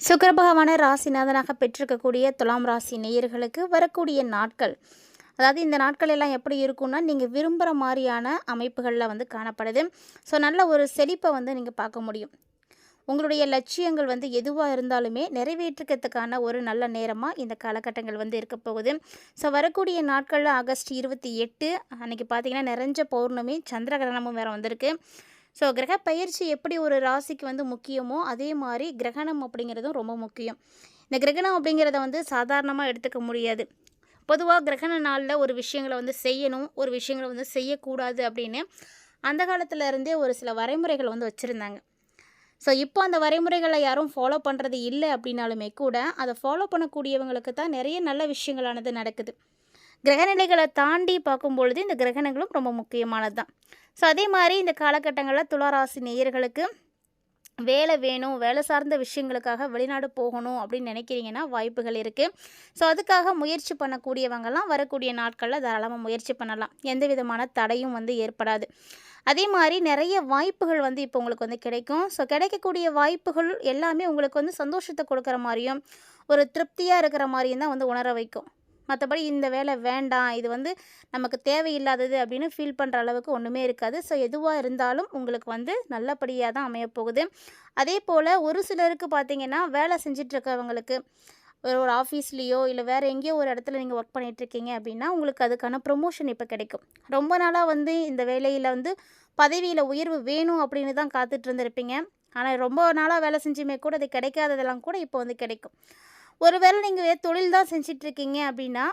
சுக்கிர பகவான ராசிநாதனாக பெற்றிருக்கக்கூடிய துலாம் ராசி நேயர்களுக்கு வரக்கூடிய நாட்கள், அதாவது இந்த நாட்கள் எல்லாம் எப்படி இருக்கும்னா, நீங்கள் விரும்புகிற மாதிரியான அமைப்புகளில் காணப்படுது. ஸோ நல்ல ஒரு செழிப்பை நீங்கள் பார்க்க முடியும். உங்களுடைய லட்சியங்கள் எதுவாக இருந்தாலுமே நிறைவேற்றுக்கிறதுக்கான ஒரு நல்ல நேரமாக இந்த காலகட்டங்கள் இருக்க போகுது. ஸோ வரக்கூடிய நாட்களில் ஆகஸ்ட் 28 அன்றைக்கி பார்த்திங்கன்னா நிறைஞ்ச பௌர்ணமி, சந்திர கிரகணமும் வேறு வந்திருக்கு. ஸோ கிரக பயிற்சி எப்படி ஒரு ராசிக்கு முக்கியமோ அதே மாதிரி கிரகணம் அப்படிங்கிறதும் ரொம்ப முக்கியம். இந்த கிரகணம் அப்படிங்கிறத சாதாரணமாக எடுத்துக்க முடியாது. பொதுவாக கிரகண நாளில் ஒரு விஷயங்களை செய்யணும், ஒரு விஷயங்களை செய்யக்கூடாது அப்படின்னு அந்த காலத்தில் இருந்தே ஒரு சில வரைமுறைகள் வச்சுருந்தாங்க. ஸோ இப்போ அந்த வரைமுறைகளை யாரும் ஃபாலோ பண்ணுறது இல்லை அப்படின்னாலுமே கூட அதை ஃபாலோ பண்ணக்கூடியவங்களுக்கு தான் நிறைய நல்ல விஷயங்களானது நடக்குது. கிரகநிலைகளை தாண்டி பார்க்கும்பொழுது இந்த கிரகணங்களும் ரொம்ப முக்கியமானது தான். ஸோ அதே மாதிரி இந்த காலகட்டங்களில் துளாராசி நேயர்களுக்கு வேலை வேணும், வேலை சார்ந்த விஷயங்களுக்காக வெளிநாடு போகணும் அப்படின்னு நினைக்கிறீங்கன்னா வாய்ப்புகள் இருக்குது. ஸோ அதுக்காக முயற்சி பண்ணக்கூடியவங்கெல்லாம் வரக்கூடிய நாட்களில் தாராளமாக முயற்சி பண்ணலாம். எந்த விதமான தடையும் ஏற்படாது. அதே மாதிரி நிறைய வாய்ப்புகள் இப்போ உங்களுக்கு கிடைக்கும். ஸோ கிடைக்கக்கூடிய வாய்ப்புகள் எல்லாமே உங்களுக்கு சந்தோஷத்தை கொடுக்குற மாதிரியும் ஒரு திருப்தியாக இருக்கிற மாதிரியும் தான் உணர வைக்கும். மற்றபடி இந்த வேலை வேண்டாம், இது நமக்கு தேவையில்லாதது அப்படின்னு ஃபீல் பண்ணுற அளவுக்கு ஒன்றுமே இருக்காது. ஸோ எதுவாக இருந்தாலும் உங்களுக்கு நல்லபடியாக தான் அமையப்போகுது. அதே போல் ஒரு சிலருக்கு பார்த்திங்கன்னா வேலை செஞ்சிட்ருக்கவங்களுக்கு ஒரு ஆஃபீஸ்லேயோ இல்லை வேறு எங்கேயோ ஒரு இடத்துல நீங்கள் ஒர்க் பண்ணிகிட்ருக்கீங்க அப்படின்னா உங்களுக்கு அதுக்கான ப்ரொமோஷன் இப்போ கிடைக்கும். ரொம்ப நாளாக இந்த வேலையில் பதவியில் உயர்வு வேணும் அப்படின்னு தான் காத்துட்டு இருந்திருப்பீங்க. ஆனால் ரொம்ப நாளாக வேலை செஞ்சுமே கூட அது கிடைக்காததெல்லாம் கூட இப்போ கிடைக்கும். ஒருவேளை நீங்கள் தொழில் தான் செஞ்சிட்ருக்கீங்க அப்படின்னா,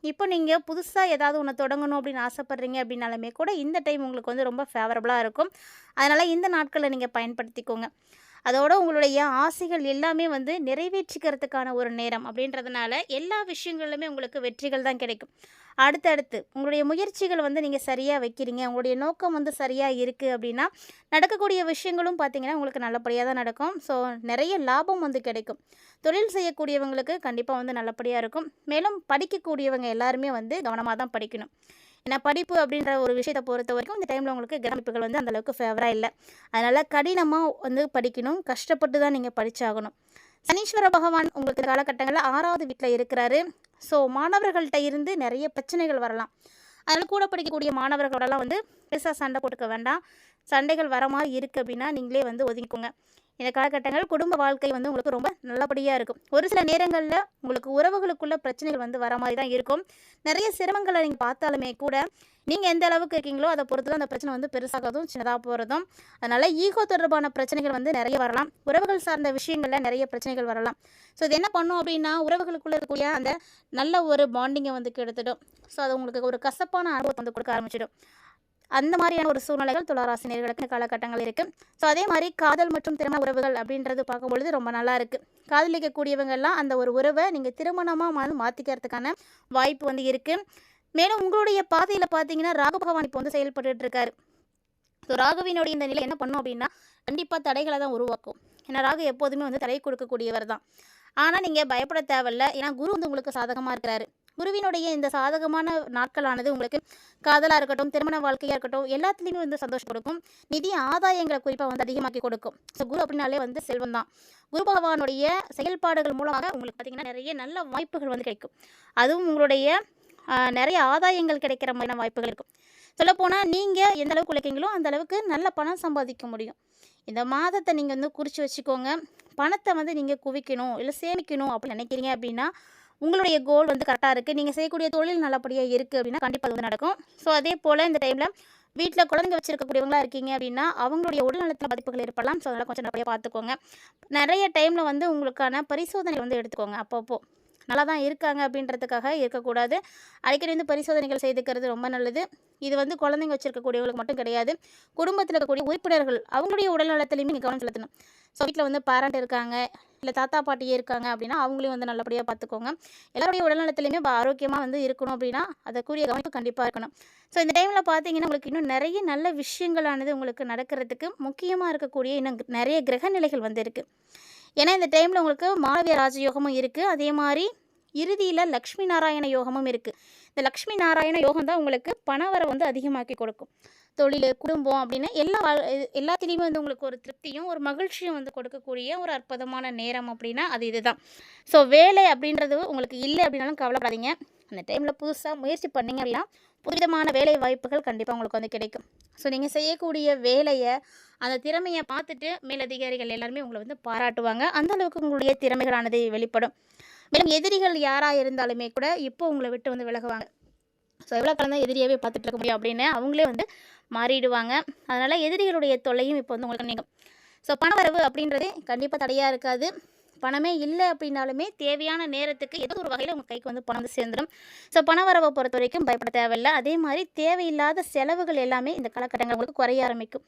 இப்போ நீங்கள் புதுசாக ஏதாவது ஒன்று தொடங்கணும் அப்படின்னு ஆசைப்பட்றீங்க அப்படின்னாலுமே கூட இந்த டைம் உங்களுக்கு ரொம்ப ஃபேவரபுளாக இருக்கும். அதனால் இந்த நாட்களை நீங்கள் பயன்படுத்திக்கோங்க. அதோடு உங்களுடைய ஆசைகள் எல்லாமே நிறைவேற்றிக்கிறதுக்கான ஒரு நேரம் அப்படின்றதுனால எல்லா விஷயங்களிலுமே உங்களுக்கு வெற்றிகள் தான் கிடைக்கும். அடுத்தடுத்து உங்களுடைய முயற்சிகள் நீங்கள் சரியாக வைக்கிறீங்க, உங்களுடைய நோக்கம் சரியாக இருக்குது அப்படின்னா நடக்கக்கூடிய விஷயங்களும் பார்த்திங்கன்னா உங்களுக்கு நல்லபடியாக தான் நடக்கும். ஸோ நிறைய லாபம் கிடைக்கும். தொழில் செய்யக்கூடியவங்களுக்கு கண்டிப்பாக நல்லபடியாக இருக்கும். மேலும் படிக்கக்கூடியவங்க எல்லாருமே கவனமாக தான் படிக்கணும். ஏன்னா படிப்பு அப்படின்ற ஒரு விஷயத்தை பொறுத்த வரைக்கும் இந்த டைமில் உங்களுக்கு கிரகமைப்புகள் அந்தளவுக்கு ஃபேவராக இல்லை. அதனால் கடினமாக படிக்கணும், கஷ்டப்பட்டு தான் நீங்கள் படித்தாகணும். சனீஸ்வர பகவான் உங்களுக்கு காலகட்டங்களில் 6வது வீட்டில் இருக்கிறாரு. ஸோ மாணவர்கள்ட்ட இருந்து நிறைய பிரச்சனைகள் வரலாம். அதனால் கூட படிக்கக்கூடிய மாணவர்களோடலாம் பெருசாக சண்டை போட்டுக்க வேண்டாம். சண்டைகள் வர மாதிரி இருக்குது அப்படின்னா நீங்களே ஒதுங்கிக்கோங்க. இந்த காலகட்டங்கள் குடும்ப வாழ்க்கை உங்களுக்கு ரொம்ப நல்லபடியாக இருக்கும். ஒரு சில நேரங்களில் உங்களுக்கு உறவுகளுக்குள்ள பிரச்சனைகள் வர மாதிரி தான் இருக்கும். நிறைய சிரமங்களை நீங்கள் பார்த்தாலுமே கூட நீங்கள் எந்த அளவுக்கு இருக்கீங்களோ அதை பொறுத்து தான் அந்த பிரச்சனை பெருசாகிறதும் சின்னதாக போகிறதும். அதனால் ஈகோ தொடர்பான பிரச்சனைகள் நிறைய வரலாம். உறவுகள் சார்ந்த விஷயங்களில் நிறைய பிரச்சனைகள் வரலாம். ஸோ இது என்ன பண்ணும் அப்படின்னா உறவுகளுக்குள்ளே இருக்கக்கூடிய அந்த நல்ல ஒரு பாண்டிங்கை கெடுத்துடும். ஸோ அது உங்களுக்கு ஒரு கசப்பான அனுபவத்தை கொடுக்க ஆரம்பிச்சிடும். அந்த மாதிரியான ஒரு சூழ்நிலைகள் துளாராசி நேயர்களுக்கு இந்த காலகட்டங்கள் இருக்குது. ஸோ அதே மாதிரி காதல் மற்றும் திருமண உறவுகள் அப்படின்றது பார்க்கும்பொழுது ரொம்ப நல்லா இருக்குது. காதலிக்கக்கூடியவங்கெல்லாம் அந்த ஒரு உறவை நீங்கள் திருமணமாக மாற்றிக்கிறதுக்கான வாய்ப்பு இருக்குது. மேலும் உங்களுடைய பாதையில் பார்த்தீங்கன்னா ராகு பகவான் இப்போ செயல்பட்டு இருக்காரு. ஸோ ராகுவினுடைய இந்த நிலை என்ன பண்ணும் அப்படின்னா கண்டிப்பாக தடைகளை தான் உருவாக்கும். ஏன்னா ராகு எப்போதுமே தடை கொடுக்கக்கூடியவர் தான். ஆனால் நீங்கள் பயப்பட தேவையில்லை. ஏன்னா குரு உங்களுக்கு சாதகமாக இருக்கிறாரு. குருவினுடைய இந்த சாதகமான நாட்களானது உங்களுக்கு காதலாக இருக்கட்டும், திருமண வாழ்க்கையாக இருக்கட்டும், எல்லாத்துலேயுமே சந்தோஷம் கொடுக்கும். நிதி ஆதாயங்களை குறிப்பாக அதிகமாக்கி கொடுக்கும். ஸோ குரு அப்படின்னாலே செல்வம் தான். குரு பகவானுடைய செயல்பாடுகள் மூலமாக உங்களுக்கு பார்த்திங்கன்னா நிறைய நல்ல வாய்ப்புகள் கிடைக்கும். அதுவும் உங்களுடைய நிறைய ஆதாயங்கள் கிடைக்கிற மாதிரியான வாய்ப்புகள் இருக்கும். சொல்லப்போனால் நீங்கள் எந்த அளவுக்கு உழைக்கிறீங்களோ அந்த அளவுக்கு நல்ல பணம் சம்பாதிக்க முடியும். இந்த மாதத்தை நீங்கள் குறித்து வச்சுக்கோங்க. பணத்தை நீங்கள் குவிக்கணும் இல்லை சேமிக்கணும் அப்படின்னு நினைக்கிறீங்க அப்படின்னா உங்களுடைய கோல் கரெக்டாக இருக்குது, நீங்கள் செய்யக்கூடிய தொழில் நல்லபடியாக இருக்குது அப்படின்னா கண்டிப்பாக அது நடக்கும். ஸோ அதே போல் இந்த டைமில் வீட்டில் குழந்தைங்க வச்சுருக்கக்கூடியவங்களா இருக்கீங்க அப்படின்னா அவங்களுடைய உடல்நலத்தில் பாதிப்புகள் ஏற்படலாம். ஸோ அதனால் கொஞ்சம் நிறைய பார்த்துக்கோங்க. நிறைய டைமில் உங்களுக்கான பரிசோதனை எடுத்துக்கோங்க. அப்பப்போ நல்லா தான் இருக்காங்க அப்படின்றதுக்காக இருக்கக்கூடாது. அடிக்கடி பரிசோதனைகள் செய்துக்கிறது ரொம்ப நல்லது. இது குழந்தைங்க வச்சுருக்கக்கூடியவங்களுக்கு மட்டும் கிடையாது, குடும்பத்தில் இருக்கக்கூடிய உறுப்பினர்கள் அவங்களுடைய உடல்நலத்திலையுமே நீங்கள் கவனம் செலுத்தணும். ஸோ வீட்டில் பேரண்ட் இருக்காங்க இல்லை தாத்தா பாட்டியே இருக்காங்க அப்படின்னா அவங்களையும் நல்லபடியாக பார்த்துக்கோங்க. எல்லாருடைய உடல்நலத்திலையுமே ஆரோக்கியமாக இருக்கணும் அப்படின்னா அதற்குரிய கவனிப்பு கண்டிப்பாக இருக்கணும். ஸோ இந்த டைமில் பார்த்தீங்கன்னா உங்களுக்கு இன்னும் நிறைய நல்ல விஷயங்களானது உங்களுக்கு நடக்கிறதுக்கு முக்கியமாக இருக்கக்கூடிய இன்னும் நிறைய கிரக நிலைகள் இருக்குது. ஏன்னா இந்த டைமில் உங்களுக்கு மாளவிய ராஜயோகமும் இருக்குது. அதே மாதிரி இறுதியில் லக்ஷ்மி நாராயண யோகமும் இருக்குது. இந்த லக்ஷ்மி நாராயண யோகம் தான் உங்களுக்கு பணவரை அதிகமாக்கி கொடுக்கும். தொழில், குடும்பம் அப்படின்னு எல்லாத்துலேயுமே வந்து உங்களுக்கு ஒரு திருப்தியும், ஒரு மகிழ்ச்சியும் வந்து கொடுக்கக்கூடிய ஒரு அற்புதமான நேரம் அப்படின்னா அது இதுதான். ஸோ வேலை அப்படின்றது உங்களுக்கு இல்லை அப்படின்னாலும் கவலைப்படாதீங்க. அந்த டைமில் புதுசாக முயற்சி பண்ணீங்க அப்படின்னா, புதுவிதமான வேலை வாய்ப்புகள் கண்டிப்பாக உங்களுக்கு வந்து கிடைக்கும். ஸோ நீங்கள் செய்யக்கூடிய வேலையை, அந்த திறமையை பார்த்துட்டு மேலதிகாரிகள் எல்லாருமே உங்களை வந்து பாராட்டுவாங்க. அந்த அளவுக்கு உங்களுடைய திறமைகளானது வெளிப்படும். மேலும் எதிரிகள் யாராக இருந்தாலுமே கூட இப்போ உங்களை விட்டு வந்து விலகுவாங்க. ஸோ எவ்வளோ காலம் தான் எதிரியாகவே பார்த்துட்டு இருக்க முடியும் அப்படின்னு அவங்களே வந்து மாறிடுவாங்க. அதனால் எதிரிகளுடைய தொல்லையும் இப்போ வந்து உங்களுக்கு நீங்கும். ஸோ பணவரவு அப்படின்றது கண்டிப்பாக தடையாக இருக்காது. பணமே இல்லை அப்படின்னாலுமே தேவையான நேரத்துக்கு ஏதோ ஒரு வகையில் உங்கள் கைக்கு வந்து பணம் வந்து சேர்ந்துடும். ஸோ பணவரவை பொறுத்த வரைக்கும் பயப்பட தேவையில்லை. அதே மாதிரி தேவையில்லாத செலவுகள் எல்லாமே இந்த காலகட்டங்கள் உங்களுக்கு குறைய ஆரம்பிக்கும்.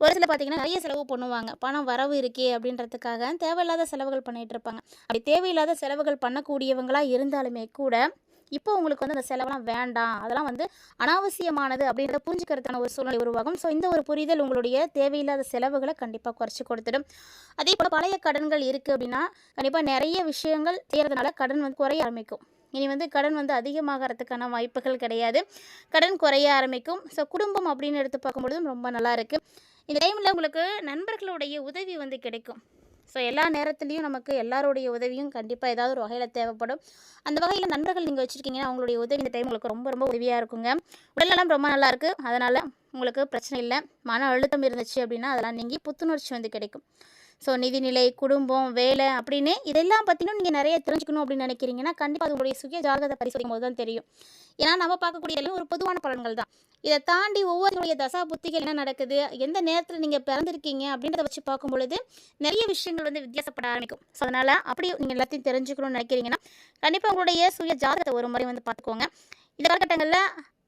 ஒரு சில பார்த்தீங்கன்னா நிறைய செலவு பண்ணுவாங்க. பணம் வரவு இருக்கே அப்படின்றதுக்காக தேவையில்லாத செலவுகள் பண்ணிகிட்டு இருப்பாங்க. அப்படி தேவையில்லாத செலவுகள் பண்ணக்கூடியவங்களாக இருந்தாலுமே கூட இப்போ உங்களுக்கு வந்து அந்த செலவெல்லாம் வேண்டாம், அதெல்லாம் வந்து அனாவசியமானது அப்படின்றத புரிஞ்சுக்கிறதுக்கான ஒரு சூழ்நிலை உருவாகும். ஸோ இந்த ஒரு புரிதல் உங்களுடைய தேவையில்லாத செலவுகளை கண்டிப்பாக குறைச்சி கொடுத்துடும். அதே போல் பழைய கடன்கள் இருக்குது அப்படின்னா கண்டிப்பாக நிறைய விஷயங்கள் செய்கிறதுனால கடன் வந்து குறைய ஆரம்பிக்கும். இனி வந்து கடன் வந்து அதிகமாகறதுக்கான வாய்ப்புகள் கிடையாது. கடன் குறைய ஆரம்பிக்கும். ஸோ குடும்பம் அப்படின்னு எடுத்து பார்க்கும்பொழுதும் ரொம்ப நல்லா இருக்குது. இந்த டைமில் உங்களுக்கு நண்பர்களுடைய உதவி வந்து கிடைக்கும். ஸோ எல்லா நேரத்துலையும் நமக்கு எல்லாருடைய உதவியும் கண்டிப்பாக ஏதாவது ஒரு வகையில் தேவைப்படும். அந்த வகையில் நண்பர்கள் நீங்கள் வச்சுருக்கீங்கன்னா அவங்களுடைய உதவி இந்த டைம் உங்களுக்கு ரொம்ப ரொம்ப உதவியாக இருக்குங்க. உடல்நலம் ரொம்ப நல்லாயிருக்கு. அதனால் உங்களுக்கு பிரச்சனை இல்லை. மன அழுத்தம் இருந்துச்சு அப்படின்னா அதெல்லாம் நீங்கி புத்துணர்ச்சி வந்து கிடைக்கும். ஸோ நிதிநிலை, குடும்பம், வேலை அப்படின்னு இதெல்லாம் பற்றினும் நீங்கள் நிறைய தெரிஞ்சுக்கணும் அப்படின்னு நினைக்கிறீங்கன்னா கண்டிப்பாக அது உங்களுடைய சுய ஜாதகத்தை பரிசோதிக்கும் போது தான் தெரியும். ஏன்னா நம்ம பார்க்கக்கூடிய எல்லாம் ஒரு பொதுவான பலன்கள் தான். இதை தாண்டி ஒவ்வொருடைய தசா புத்திகள் என்ன நடக்குது, எந்த நேரத்தில் நீங்கள் பிறந்திருக்கீங்க அப்படின்றத வச்சு பார்க்கும் பொழுது நிறைய விஷயங்கள் வந்து வித்தியாசப்பட ஆரம்பிக்கும். ஸோ அதனால் அப்படி நீங்கள் எல்லாத்தையும் தெரிஞ்சுக்கணும்னு நினைக்கிறீங்கன்னா கண்டிப்பாக உங்களுடைய சுய ஜாதகத்தை ஒரு முறை வந்து பார்த்துக்கோங்க. இந்த காலகட்டங்களில்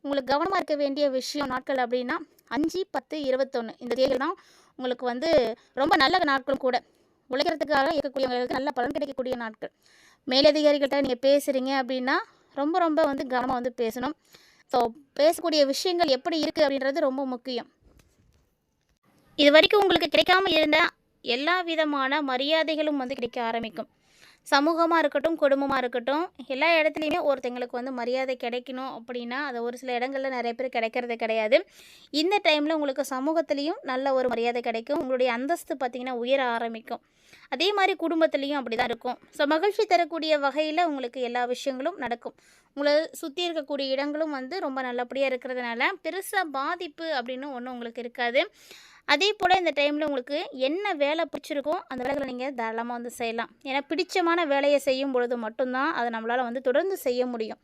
உங்களுக்கு கவனமாக இருக்க வேண்டிய விஷயம் நாட்கள் அப்படின்னா 5, 10, 21 இந்த தேதிகள் தான் உங்களுக்கு வந்து ரொம்ப நல்ல நாட்களும் கூட. உழைக்கிறதுக்காக இருக்கக்கூடியவங்களுக்கு நல்ல பலன் கிடைக்கக்கூடிய நாட்கள். மேலதிகாரிகள்கிட்ட நீங்கள் பேசுகிறீங்க அப்படின்னா ரொம்ப ரொம்ப வந்து கவனமாக வந்து பேசணும். ஸோ பேசக்கூடிய விஷயங்கள் எப்படி இருக்குது அப்படின்றது ரொம்ப முக்கியம். இது வரைக்கும் உங்களுக்கு கிடைக்காம இருந்த எல்லா விதமான மரியாதைகளும் வந்து கிடைக்க ஆரம்பிக்கும். சமூகமாக இருக்கட்டும், குடும்பமாக இருக்கட்டும், எல்லா இடத்துலையுமே ஒருத்தங்களுக்கு வந்து மரியாதை கிடைக்கணும் அப்படின்னா அது ஒரு சில இடங்களில் நிறைய பேர் கிடைக்கிறது கிடையாது. இந்த டைமில் உங்களுக்கு சமூகத்துலேயும் நல்ல ஒரு மரியாதை கிடைக்கும். உங்களுடைய அந்தஸ்து பார்த்திங்கன்னா உயர ஆரம்பிக்கும். அதே மாதிரி குடும்பத்துலேயும் அப்படி தான் இருக்கும். ஸோ மகிழ்ச்சி தரக்கூடிய வகையில் உங்களுக்கு எல்லா விஷயங்களும் நடக்கும். உங்களை சுற்றி இருக்கக்கூடிய இடங்களும் வந்து ரொம்ப நல்லபடியாக இருக்கிறதுனால பெருசாக பாதிப்பு அப்படின்னு ஒன்றும் உங்களுக்கு இருக்காது. அதே போல் இந்த டைமில் உங்களுக்கு என்ன வேலை பிடிச்சிருக்கோ அந்த வேலைகளை நீங்கள் தாராளமாக வந்து செய்யலாம். ஏன்னா பிடிச்சமான வேலையை செய்யும் பொழுது மட்டும்தான் அதை நம்மளால் வந்து தொடர்ந்து செய்ய முடியும்.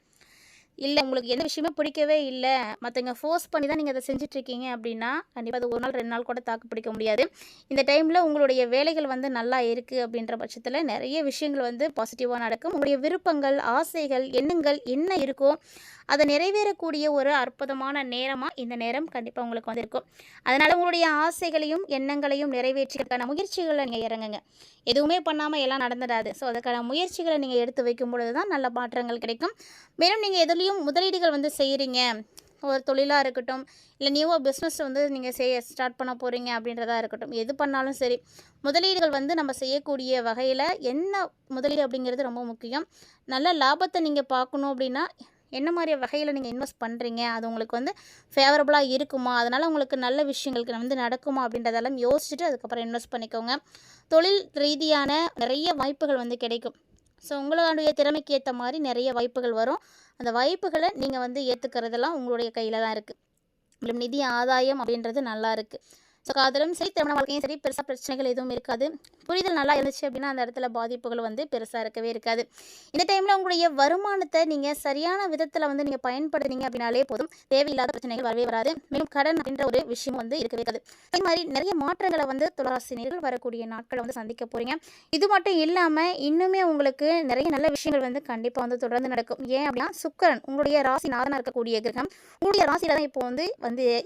இல்லை உங்களுக்கு எந்த விஷயமே பிடிக்கவே இல்லை, மற்றவங்க ஃபோர்ஸ் பண்ணி தான் நீங்கள் அதை செஞ்சிட்ருக்கீங்க அப்படின்னா கண்டிப்பாக அது 1 நாள் 2 நாள் கூட தாக்கு பிடிக்க முடியாது. இந்த டைமில் உங்களுடைய வேலைகள் வந்து நல்லா இருக்குது அப்படின்ற பட்சத்தில் நிறைய விஷயங்கள் வந்து பாசிட்டிவாக நடக்கும். உங்களுடைய விருப்பங்கள், ஆசைகள், எண்ணங்கள் என்ன இருக்கோ அதை நிறைவேறக்கூடிய ஒரு அற்புதமான நேரமாக இந்த நேரம் கண்டிப்பாக உங்களுக்கு வந்து இருக்கும். அதனால் உங்களுடைய ஆசைகளையும் எண்ணங்களையும் நிறைவேற்றுறதுக்கான முயற்சிகளை நீங்கள் இறங்குங்க. எதுவுமே பண்ணாமல் எல்லாம் நடந்துடாது. ஸோ அதுக்கான முயற்சிகளை நீங்கள் எடுத்து வைக்கும் பொழுது தான் நல்ல மாற்றங்கள் கிடைக்கும். மேலும் நீங்கள் எதுலேயும் முதலீடுகள் வந்து செய்கிறீங்க, ஒரு தொழிலாக இருக்கட்டும், இல்லை நியூவாக பிஸ்னஸ் வந்து நீங்கள் ஸ்டார்ட் பண்ண போகிறீங்க அப்படின்றதா இருக்கட்டும், எது பண்ணாலும் சரி முதலீடுகள் வந்து நம்ம செய்யக்கூடிய வகையில் என்ன முதலீடு அப்படிங்கிறது ரொம்ப முக்கியம். நல்ல லாபத்தை நீங்கள் பார்க்கணும் அப்படின்னா என்ன மாதிரி வகையில் நீங்கள் இன்வெஸ்ட் பண்ணுறீங்க, அது உங்களுக்கு வந்து ஃபேவரபுளாக இருக்குமா, அதனால் உங்களுக்கு நல்ல விஷயங்களுக்கு வந்து நடக்குமா அப்படின்றதெல்லாம் யோசிச்சுட்டு அதுக்கப்புறம் இன்வெஸ்ட் பண்ணிக்கோங்க. தொழில் ரீதியான நிறைய வாய்ப்புகள் வந்து கிடைக்கும். ஸோ உங்களுடைய திறமைக்கு ஏற்ற மாதிரி நிறைய வாய்ப்புகள் வரும். அந்த வாய்ப்புகளை நீங்கள் வந்து ஏற்றுக்கிறதெல்லாம் உங்களுடைய கையில் தான் இருக்குது. மேலும் நிதி ஆதாயம் அப்படின்றது நல்லா இருக்குது. ஸோ காதலும் சரி, திருமண வாழ்க்கையும் சரி, பெருசாக பிரச்சனைகள் எதுவும் இருக்காது. புரிதல் நல்லா இருந்துச்சு அப்படின்னா அந்த இடத்துல பாதிப்புகள் வந்து பெருசாக இருக்கவே இருக்காது. இந்த டைமில் உங்களுடைய வருமானத்தை நீங்கள் சரியான விதத்தில் வந்து நீங்கள் பயன்படுத்தினீங்க அப்படின்னாலே போதும், தேவையில்லாத பிரச்சனைகள் வரவே வராது. மேலும் கடன் அப்படின்ற ஒரு விஷயம் வந்து இருக்கவே இருக்காது. அதே மாதிரி நிறைய மாற்றங்களை வந்து துளாராசினியர்கள் வரக்கூடிய நாட்களை வந்து சந்திக்க போகிறீங்க. இது மட்டும் இல்லாமல் இன்னுமே உங்களுக்கு நிறைய நல்ல விஷயங்கள் வந்து கண்டிப்பாக வந்து தொடர்ந்து நடக்கும். ஏன் அப்படின்னா சுக்கிரன் உங்களுடைய ராசி நாதனாக இருக்கக்கூடிய கிரகம் உங்களுடைய ராசியில் தான் இப்போ வந்து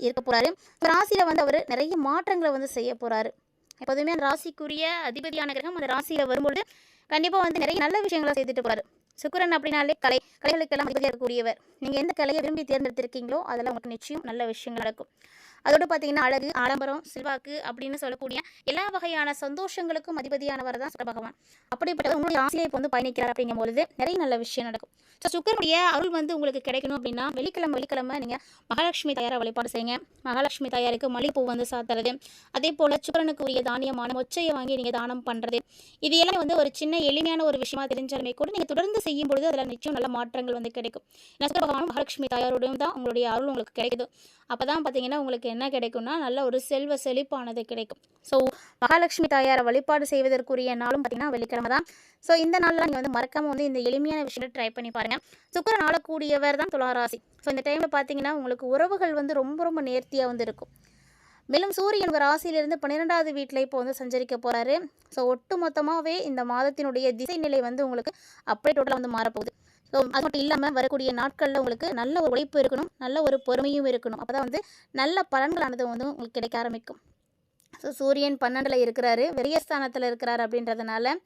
இருக்க போகிறாரு. ராசியில் வந்து அவர் நிறைய மாற்றங்களை வந்து செய்ய போகிறாரு. எப்போதுமே அந்த ராசிக்குரிய அதிபதியான கிரகம் அந்த ராசியில் வரும்பொழுது கண்டிப்பாக வந்து நிறைய நல்ல விஷயங்களை செய்துட்டு போகிறாரு. சுக்கிரன் அப்படின்னாலே கலைகளுக்கெல்லாம் அதிபதியாக இருக்கக்கூடியவர். நீங்கள் எந்த கலையை விரும்பி தேர்ந்தெடுத்திருக்கீங்களோ அதெல்லாம் உங்களுக்கு நிச்சயம் நல்ல விஷயங்கள் நடக்கும். அதோடு பார்த்தீங்கன்னா அழகு, ஆடம்பரம், செல்வாக்கு அப்படின்னு சொல்லக்கூடிய எல்லா வகையான சந்தோஷங்களுக்கும் அதிபதியானவர் தான் சுக்கிர பகவான். அப்படிப்பட்டவர் உங்களுடைய ராசியை இப்போ வந்து பயணிக்கிறார் அப்படிங்கும்பொழுது நிறைய நல்ல விஷயம் நடக்கும். ஸோ சுக்கிரனுடைய அருள் வந்து உங்களுக்கு கிடைக்கணும் அப்படின்னா வெள்ளிக்கிழமை நீங்கள் மகாலட்சுமி தாயாரை வழிபாடு செய்யுங்க. மகாலட்சுமி தாயாருக்கு மல்லிகைப்பூ வந்து சாத்துறது, அதே போல் சுக்கிரனுக்கு உரிய தானியமான மொச்சையை வாங்கி நீங்கள் தானம் பண்ணுறது, இது எல்லாம் வந்து ஒரு சின்ன எளிமையான ஒரு விஷயமா தெரிஞ்சாலுமே கூட நீங்கள் தொடர்ந்து செய்யும் பொழுது அதில் நிச்சயம் நல்ல மாற்றங்கள் வந்து கிடைக்கும். ஏன்னா சுக்கிர பகவான் மகாலட்சுமி தாயாரோடையும் தான் உங்களுடைய அருள் உங்களுக்கு கிடைக்குது. அப்போ தான் பார்த்தீங்கன்னா உங்களுக்கு என்ன கிடைக்கும்னா நல்ல ஒரு செல்வ செழிப்பானது கிடைக்கும். ஸோ மகாலட்சுமி தாயாரை வழிபாடு செய்வதற்குரிய நாளும் பார்த்தீங்கன்னா வெள்ளிக்கிழமை தான். ஸோ இந்த நாளில் நீங்கள் வந்து மறக்காமல் வந்து இந்த எளிமையான விஷயத்தை ட்ரை பண்ணி பாருங்கள். சுக்கிரன் ஆளக்கூடியவர் தான் துலா ராசி. ஸோ இந்த டைமில் பார்த்தீங்கன்னா உங்களுக்கு உறவுகள் வந்து ரொம்ப ரொம்ப நேர்த்தியாக வந்து இருக்கும். மேலும் சூரியன் உங்கள் ராசியிலிருந்து 12வது வீட்டில் இப்போ வந்து சஞ்சரிக்க போகிறாரு. ஸோ ஒட்டு மொத்தமாகவே இந்த மாதத்தினுடைய திசை நிலை வந்து உங்களுக்கு அப்படியே டோட்டலாக வந்து மாறப்போகுது. ஸோ அது மட்டும் இல்லாமல் வரக்கூடிய நாட்களில் உங்களுக்கு நல்ல ஒரு உழைப்பு இருக்கணும், நல்ல ஒரு பொறுமையும் இருக்கணும். அப்போ தான் வந்து நல்ல பலன்களானது வந்து உங்களுக்கு கிடைக்க ஆரம்பிக்கும். ஸோ சூரியன் 12ல் இருக்கிறாரு, விரயஸ்தானத்தில் இருக்கிறாரு அப்படின்றதுனால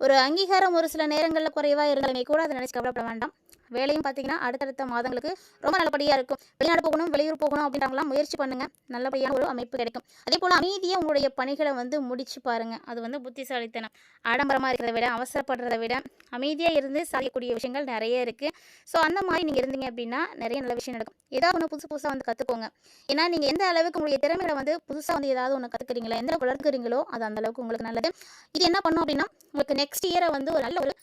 ஒரு அங்கீகாரம் ஒரு சில நேரங்களில் குறைவாக இருந்தாலுமே கூட அதை நினச்சி கவலைப்பட வேண்டாம். வேலையும் பார்த்தீங்கன்னா அடுத்தடுத்த மாதங்களுக்கு ரொம்ப நல்லபடியாக இருக்கும். வெளிநாடு போகணும், வெளியூர் போகணும் அப்படின்றவங்களாம் முயற்சி பண்ணுங்கள், நல்லபடியான ஒரு அமைப்பு கிடைக்கும். அதே போல் அமைதியாக உங்களுடைய பணிகளை வந்து முடிச்சு பாருங்கள். அது வந்து புத்திசாலித்தனம். ஆடம்பரமாக இருக்கிறத விட, அவசரப்படுறதை விட அமைதியாக இருந்து சாதிக்கக்கூடிய விஷயங்கள் நிறைய இருக்குது. ஸோ அந்த மாதிரி நீங்கள் இருந்தீங்க அப்படின்னா நிறைய நல்ல விஷயம் நடக்கும். ஏதாவது ஒன்று புதுசாக வந்து கற்றுக்கோங்க. ஏன்னா நீங்கள் எந்த அளவுக்கு உங்களுடைய திறமைகளை வந்து புதுசாக வந்து ஏதாவது ஒன்று கற்றுக்குறீங்களோ, எந்த அளவுக்கு வளர்க்குறீங்களோ அது அந்த அளவுக்கு உங்களுக்கு நல்லது. இது என்ன பண்ணும் அப்படின்னா உங்களுக்கு நெக்ஸ்ட் இயரை வந்து ஒரு நல்ல ஒரு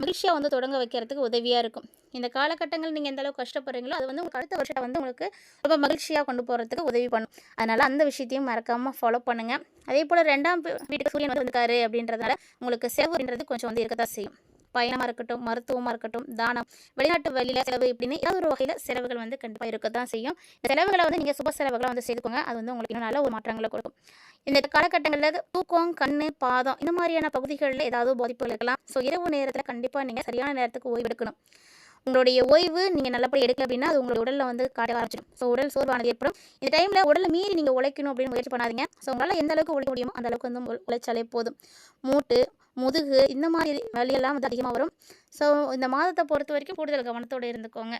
மகிழ்ச்சியாக வந்து தொடங்க வைக்கிறதுக்கு உதவியாக இருக்கும். இந்த காலகட்டங்கள் நீங்கள் எந்த அளவுக்கு கஷ்டப்படுறீங்களோ அது வந்து உங்களுக்கு அடுத்த வருஷத்தை வந்து உங்களுக்கு ரொம்ப மகிழ்ச்சியாக கொண்டு போகிறதுக்கு உதவி பண்ணும். அதனால் அந்த விஷயத்தையும் மறக்காமல் ஃபாலோ பண்ணுங்கள். அதே போல் 2ஆம் வீட்டுக்கு சூரியன் வந்து வந்துட்டாரு அப்படின்றதுனால உங்களுக்கு செலவு அப்படின்றது கொஞ்சம் வந்து இருக்க தான் செய்யும். பயணமாக இருக்கட்டும், மருத்துவமாக இருக்கட்டும், தானம், வெளிநாட்டு வழியில் செலவு இப்படின்னு ஏதாவது ஒரு வகையில் செலவுகள் வந்து கண்டிப்பாக இருக்க தான் செய்யும். இந்த செலவுகளை வந்து நீங்கள் சுப செலவுகளை வந்து செய்துக்கோங்க. அது வந்து உங்களுக்கு இன்னும் நல்ல ஒரு மாற்றங்களை கொடுக்கும். இந்த காலகட்டங்களில் தூக்கம், கண், பாதம் இந்த மாதிரியான பகுதிகளில் ஏதாவது பாதிப்புகள் இருக்கலாம். ஸோ இரவு நேரத்தில் கண்டிப்பாக நீங்கள் சரியான நேரத்துக்கு ஓய்வு எடுக்கணும். உங்களுடைய ஓய்வு நீங்கள் நல்லபடி எடுக்கல அப்படின்னா அது உங்களுடைய உடலில் வந்து காட்ட ஆரம்பிச்சிடும். ஸோ உடல் சோர்வானது ஏற்படும். இந்த டைமில் உடலை மீறி நீங்கள் உழைக்கணும் அப்படின்னு முயற்சி பண்ணாதீங்க. ஸோ உங்களால் எந்த அளவுக்கு உழைக்க முடியுமோ அந்த அளவுக்கு வந்து உழைச்சாலே போதும். மூட்டு, முதுகு இந்த மாதிரி வலியெல்லாம் வந்து அதிகமாக வரும். ஸோ இந்த மாதத்தை பொறுத்த வரைக்கும் கூடுதல் கவனத்தோடு இருந்துக்கோங்க.